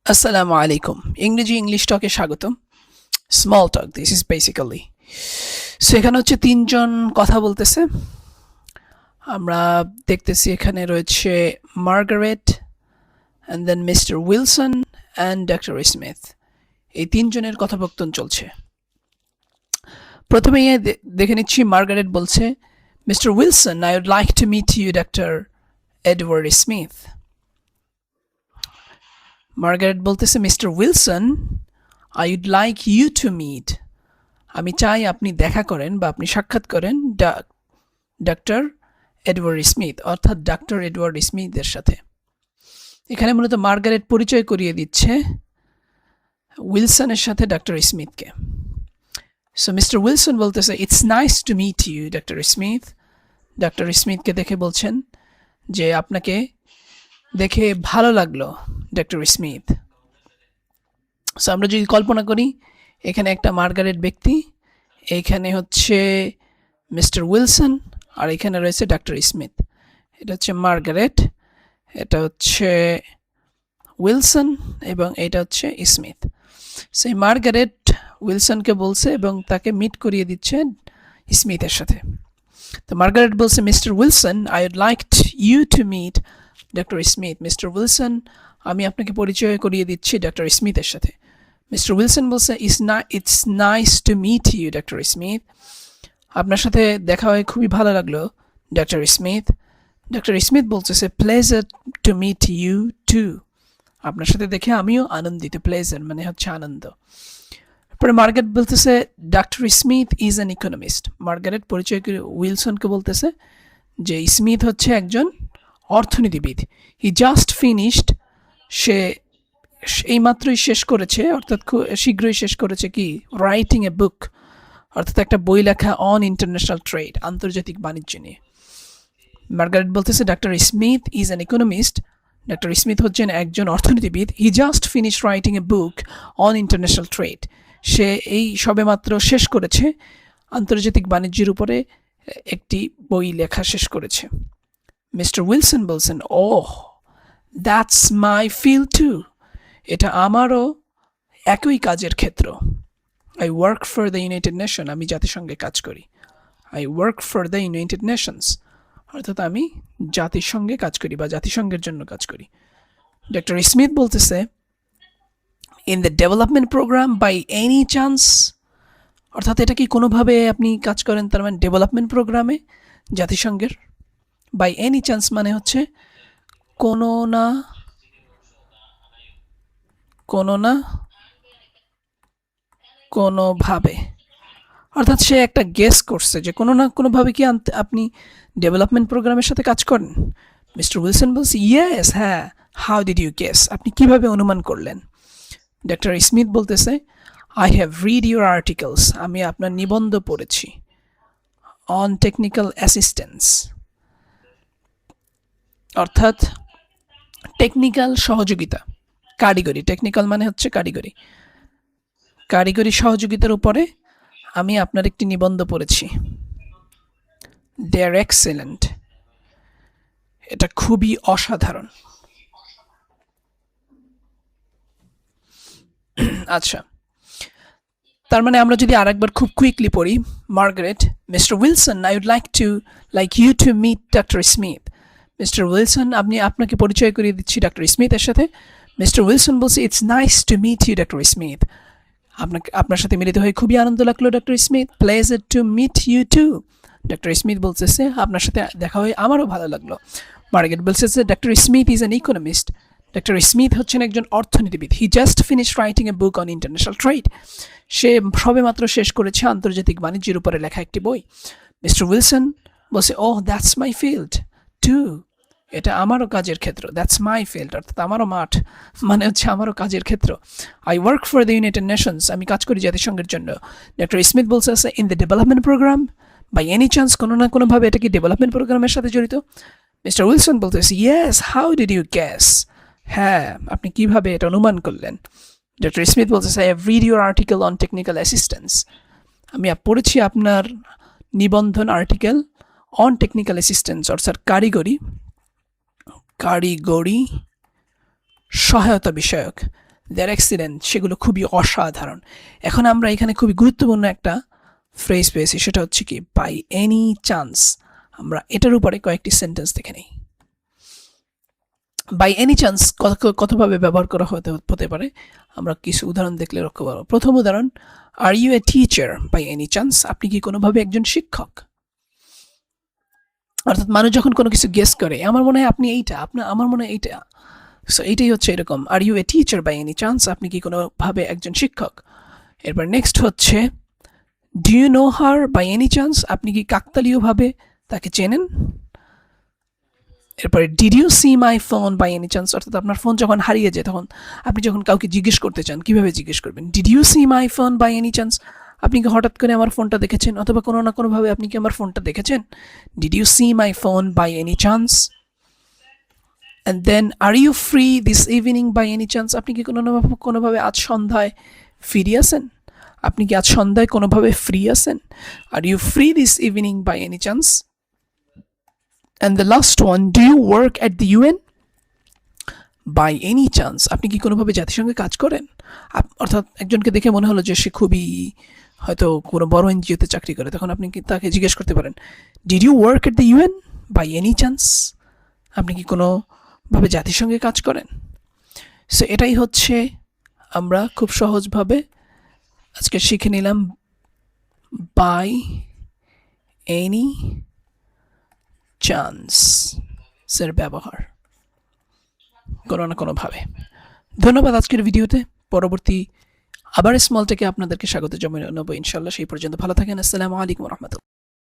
Assalamu alaikum. ইংরেজি English টকে স্বাগতম। Small talk this is basically. So এখানে হচ্ছে তিনজন কথা বলতেছে। আমরা দেখতেছি এখানে রয়েছে Margaret and then mister Wilson and doctor Smith. এই তিনজনের কথোপকথন চলছে। প্রথমেই দেখে নিচ্ছি মার্গারেট বলছে, mister Wilson, I would like to meet you doctor Edward Smith. Margaret বলতেছে, mister Wilson, I would like you to meet, আমি চাই আপনি দেখা করেন বা আপনি সাক্ষাৎ করেন ডাক্তার এডওয়ার্ড স্মিথ, অর্থাৎ ডাক্তার এডওয়ার্ড স্মিথের সাথে। এখানে মূলত মার্গারেট পরিচয় করিয়ে দিচ্ছে উইলসনের সাথে ডাক্তার স্মিথকে। সো মিস্টার উইলসন বলতেছে, it's nice to meet you ডাক্তার স্মিথ। ডাক্তার স্মিথকে দেখে বলছেন যে আপনাকে দেখে ভালো লাগলো ডাক্তার স্মিথ। সো আমরা যদি কল্পনা করি, এখানে একটা মার্গারেট ব্যক্তি, এইখানে হচ্ছে মিস্টার উইলসন, আর এখানে রয়েছে ডাক্তার স্মিথ। এটা হচ্ছে মার্গারেট, এটা হচ্ছে উইলসন এবং এটা হচ্ছে স্মিথ। সেই মার্গারেট উইলসনকে বলছে এবং তাকে মিট করিয়ে দিচ্ছে স্মিথের সাথে। তো মার্গারেট বলছে, mister Wilson, I would like you to meet doctor Smith. Mister Wilson, আমি আপনাকে পরিচয় করিয়ে দিচ্ছি ডক্টর স্মিথের সাথে। মিস্টার উইলসন বলছে, it's nice to meet you doctor Smith. আপনার সাথে দেখা হয়ে খুবই ভালো লাগলো ডক্টর স্মিথ। ডক্টর স্মিথ বলতেছে, pleasure to meet you too, আপনার সাথে দেখে আমিও আনন্দিত। প্লেজার মানে হচ্ছে আনন্দ। পরে মার্গারেট বলতেছে, ডাক্তার Smith is an economist. Margaret পরিচয় করে উইলসনকে বলতেছে যে স্মিথ হচ্ছে একজন অর্থনীতিবিদ। হি জাস্ট ফিনিশড, সে এইমাত্রই শেষ করেছে, অর্থাৎ শীঘ্রই শেষ করেছে কি, রাইটিং এ বুক, অর্থাৎ একটা বই লেখা অন ইন্টারন্যাশনাল ট্রেড, আন্তর্জাতিক বাণিজ্য নিয়ে। মার্গারেট বলতেছে, ডাক্তার স্মিথ ইজ অ্যান ইকোনমিস্ট। ডাক্তার স্মিথ হচ্ছেন একজন অর্থনীতিবিদ। He just finish writing a book on international trade, সে এই সবেমাত্র শেষ করেছে, আন্তর্জাতিক বাণিজ্যের উপরে একটি বই লেখা শেষ করেছে। মিস্টার উইলসন বলছেন, ওহ, দ্যাটস মাই ফিল্ড টু, এটা আমারও একই কাজের ক্ষেত্র। I work for the United nation, আমি জাতিসংঘে কাজ করি। I work for the United Nations, অর্থাৎ আমি জাতিসংঘে কাজ করি বা জাতিসংঘের জন্য কাজ করি। ডক্টর স্মিথ বলতেছে, in the development program by any chance, অর্থাৎ এটা কি কোনোভাবে আপনি কাজ করেন, তার মানে ডেভেলপমেন্ট প্রোগ্রামে জাতিসংঘের। বাই এনি চান্স মানে হচ্ছে কোনো না কোনোভাবে, অর্থাৎ সে একটা গেস করছে যে কোনো না কোনোভাবে কি আপনি ডেভেলপমেন্ট প্রোগ্রামের সাথে কাজ করেন। মিস্টার উইলসন বলছে, ইয়েস, হ্যাঁ। হাউ ডিড ইউ গেস, আপনি কিভাবে অনুমান করলেন। ডক্টর স্মিথ বলতেছে, I have read your articles, আমি আপনার নিবন্ধ পড়েছি। অন টেকনিক্যাল অ্যাসিস্ট্যান্স, অর্থাৎ টেকনিক্যাল সহযোগিতা, কারিগরি, টেকনিক্যাল মানে হচ্ছে কারিগরি, কারিগরি সহযোগিতার উপরে আমি আপনার একটি নিবন্ধ পড়েছি। দে আর এক্সেলেন্ট, এটা খুবই অসাধারণ। আচ্ছা, তার মানে আমরা যদি আরেকবার খুব কুইকলি পড়ি, Margaret, mister Wilson, I would like you to meet doctor Smith. Mister Wilson, আপনাকে পরিচয় করিয়ে দিচ্ছি ডক্টর স্মিথের সাথে। মিস্টার উইলসন বলছে, it's nice to meet you doctor Smith, আপনার সাথে মিলিত হয়ে খুবই আনন্দ লাগলো doctor Smith. Pleasure to meet you too, doctor Smith বলতেছে, আপনার সাথে দেখা হয়ে আমারও ভালো লাগলো। মার্গারেট বলতেছে, doctor Smith is an economist. Doctor Smith হচ্ছেন একজন অর্থনীতিবিদ। He just finish writing a book on international trade, সে সবেমাত্র শেষ করেছে আন্তর্জাতিক বাণিজ্যের উপরে লেখা একটি বই। মিস্টার উইলসন বলছে, ওহ, দ্যাটস মাই ফিল্ড টু, এটা আমারও কাজের ক্ষেত্র। দ্যাটস মাই ফিল্ড, অর্থাৎ আমারও মাঠ, মানে হচ্ছে আমারও কাজের ক্ষেত্র। I work for the United Nations, আমি কাজ করি জাতিসংঘের জন্য। ডক্টর স্মিথ বলছে, in the development program by any chance, কোনো না কোনোভাবে এটা কি ডেভেলপমেন্ট প্রোগ্রামের সাথে জড়িত। মিস্টার উইলসন বলতেছে, yes, how did you guess, হ্যাঁ, আপনি কিভাবে এটা অনুমান করলেন। ডক্টর স্মিথ বলতেছে, I have read your article on technical assistance, আমি পড়েছি আপনার নিবন্ধন আর্টিকেল অন টেকনিক্যাল অ্যাসিস্ট্যান্স, অর্থাৎ কারিগরি সহায়তা বিষয়ক। দেয়ার অ্যাক্সিডেন্ট, সেগুলো খুবই অসাধারণ। এখন আমরা এখানে খুবই গুরুত্বপূর্ণ একটা ফ্রেজ পেয়েছি, সেটা হচ্ছে কি বাই এনি চান্স। আমরা এটার উপরে কয়েকটি সেন্টেন্স দেখে নিই। বাই এনি চান্স কতভাবে ব্যবহার করা হতে পারে আমরা কিছু উদাহরণ দেখলে লক্ষ্য করব। প্রথম উদাহরণ, are you a teacher by any chance? আপনি কি কোনোভাবে একজন শিক্ষক? অর্থাৎ মানুষ যখন কোনো কিছু গেস করে, আমার মনে হয় আপনি এইটা, আমার মনে হয় এইটা, সো এইটাই হচ্ছে এরকম, are you a teacher by any chance? আপনি কি কোনোভাবে একজন শিক্ষক? এরপর নেক্সট হচ্ছে, do you know her by any chance? আপনি কি কাকতালীয়ভাবে তাকে চেনেন? এরপরে did you see my phone by any chance? অর্থাৎ আপনার ফোন যখন হারিয়ে যায়, তখন আপনি যখন কাউকে জিজ্ঞেস করতে চান, কিভাবে জিজ্ঞেস করবেন? Did you see my phone by any chance? আপনি কি হঠাৎ করে আমার ফোনটা দেখেছেন, অথবা কোনো না কোনোভাবে আপনি কি আমার ফোনটা দেখেছেন? Did you see my phone by any chance? And then, are you free this evening by any chance? আপনি কি কোনোভাবে আজ সন্ধ্যায় ফ্রি আছেন? আপনি কি আজ সন্ধ্যায় কোনোভাবে ফ্রি আছেন? Are you free this evening by any chance? And the last one, do you work at the UN by any chance? আপনি কি কোনোভাবে জাতিসংঘে কাজ করেন? অর্থাৎ একজনকে দেখে মনে হলো যে সে খুবই হয়তো কোনো বড় এনজিওতে চাকরি করে, তখন আপনি কি তাকে জিজ্ঞেস করতে পারেন, did you work at the UN by any chance? আপনি কি কোনোভাবে জাতিসংঘে কাজ করেন? সো এটাই হচ্ছে আমরা খুব সহজভাবে আজকে শিখে নিলাম বাই এনি চান্সের ব্যবহার কোনো না কোনোভাবে। ধন্যবাদ আজকের ভিডিওতে। পরবর্তী আবার স্মল থেকে আপনাদেরকে স্বাগত জানাবো ইনশাল্লাহ। সেই পর্যন্ত ভালো থাকেন। আসসালামু আলাইকুম রহমতুল্লাহ।